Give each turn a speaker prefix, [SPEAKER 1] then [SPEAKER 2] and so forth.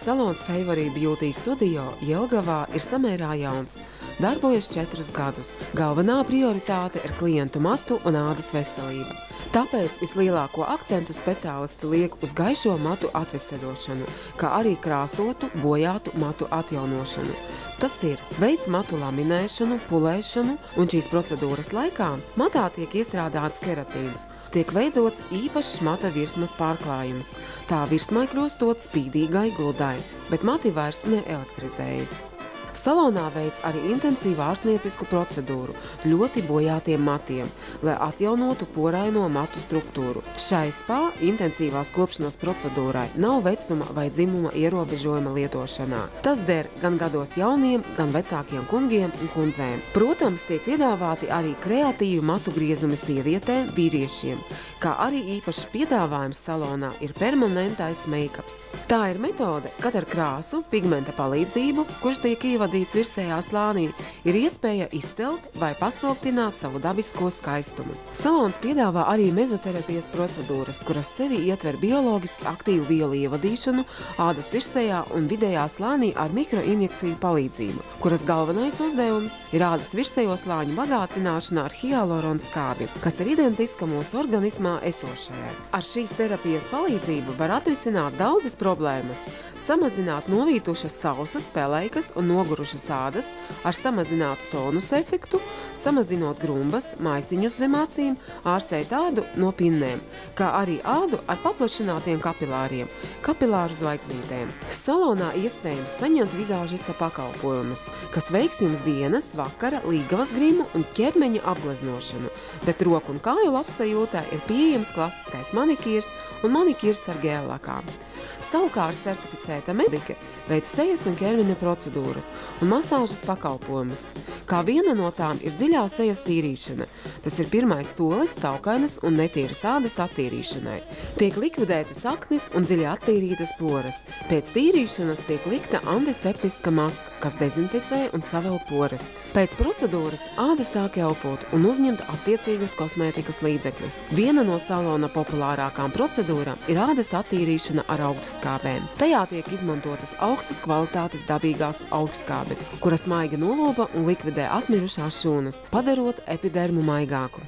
[SPEAKER 1] Salons Favorite Beauty Studio Jelgavā ir samērā jauns, darbojas 4 gadus. Galvenā prioritāte ir klientu matu un ādas veselība. Tāpēc vislielāko akcentu speciālisti liek uz gaišo matu atveseļošanu, kā arī krāsotu, bojātu matu atjaunošanu. Tas ir veids matu laminēšanu, pulēšanu, un šīs procedūras laikā matā tiek iestrādāts keratīns. Tiek veidots īpašs mata virsmas pārklājums. Tā virsmai kļūstot spīdīgai, gludai, bet mati vairs neelektrizējas. Salonā veids arī intensīvu ārstniecisku procedūru ļoti bojātiem matiem, lai atjaunotu poraino matu struktūru. Šai spā intensīvās kopšanas procedūrai nav vecuma vai dzimuma ierobežojuma lietošanā. Tas der gan gados jauniem, gan vecākiem kungiem un kundzēm. Protams, tiek piedāvāti arī kreatīvu matu griezumi sievietēm, vīriešiem, kā arī īpašs piedāvājums salonā ir permanentais make-ups. Tā ir metode, kad ar krāsu, pigmenta palīdzību, kurš tiek ievadīts virsējā slānī, ir iespēja izcelt vai paspilgtināt savu dabisko skaistumu. Salons piedāvā arī mezoterapijas procedūras, kuras sevi ietver bioloģiski aktīvu vielu ievadīšanu ādas virsējā un vidējā slānī ar mikroinjekciju palīdzību, kuras galvenais uzdevums ir ādas virsējo slāņu bagātināšana ar hialuronu skābi, kas ir identiska mūsu organismā esošajai. Ar šīs terapijas palīdzību var atrisināt daudzas problēmas, samazināt novītušas sausas, peleikas un nogurušas ādas ar samazinātu tonusu efektu, samazinot grumbas, maisiņus zem acīm, ārstēt ādu no pinnēm, kā arī ādu ar paplašinātiem kapilāriem, kapilāru zvaigznītēm. Salonā iespējams saņemt vizāžista pakalpojumus, kas veiks jums dienas, vakara, līgavas grimu un ķermeņa apgleznošanu, bet roku un kāju labsajūtā ir pieejams klasiskais manikīrs un manikīrs ar gēllakām. Savukārt certificēta medike veic sejas un ķermeņa procedūras un masāžas pakalpojumus. Kā viena no tām ir dziļā sejas tīrīšana. Tas ir pirmais solis taukainas un netīras ādas attīrīšanai. Tiek likvidētas aknis un dziļi attīrītas poras. Pēc tīrīšanas tiek likta antiseptiska maska, kas dezinficē un savēl poras. Pēc procedūras āda sāk elpot un uzņemt attiecīgus kosmētikas līdzekļus. Viena no salona populārākām procedūrām ir ādas attīrīšana ar augstskābēm. Tajā tiek izmantotas augstas kvalitātes dabīgās augstskābes, kuras maigi noloba un likvidē atmirušās šūnas, padarot epidermu maigāku.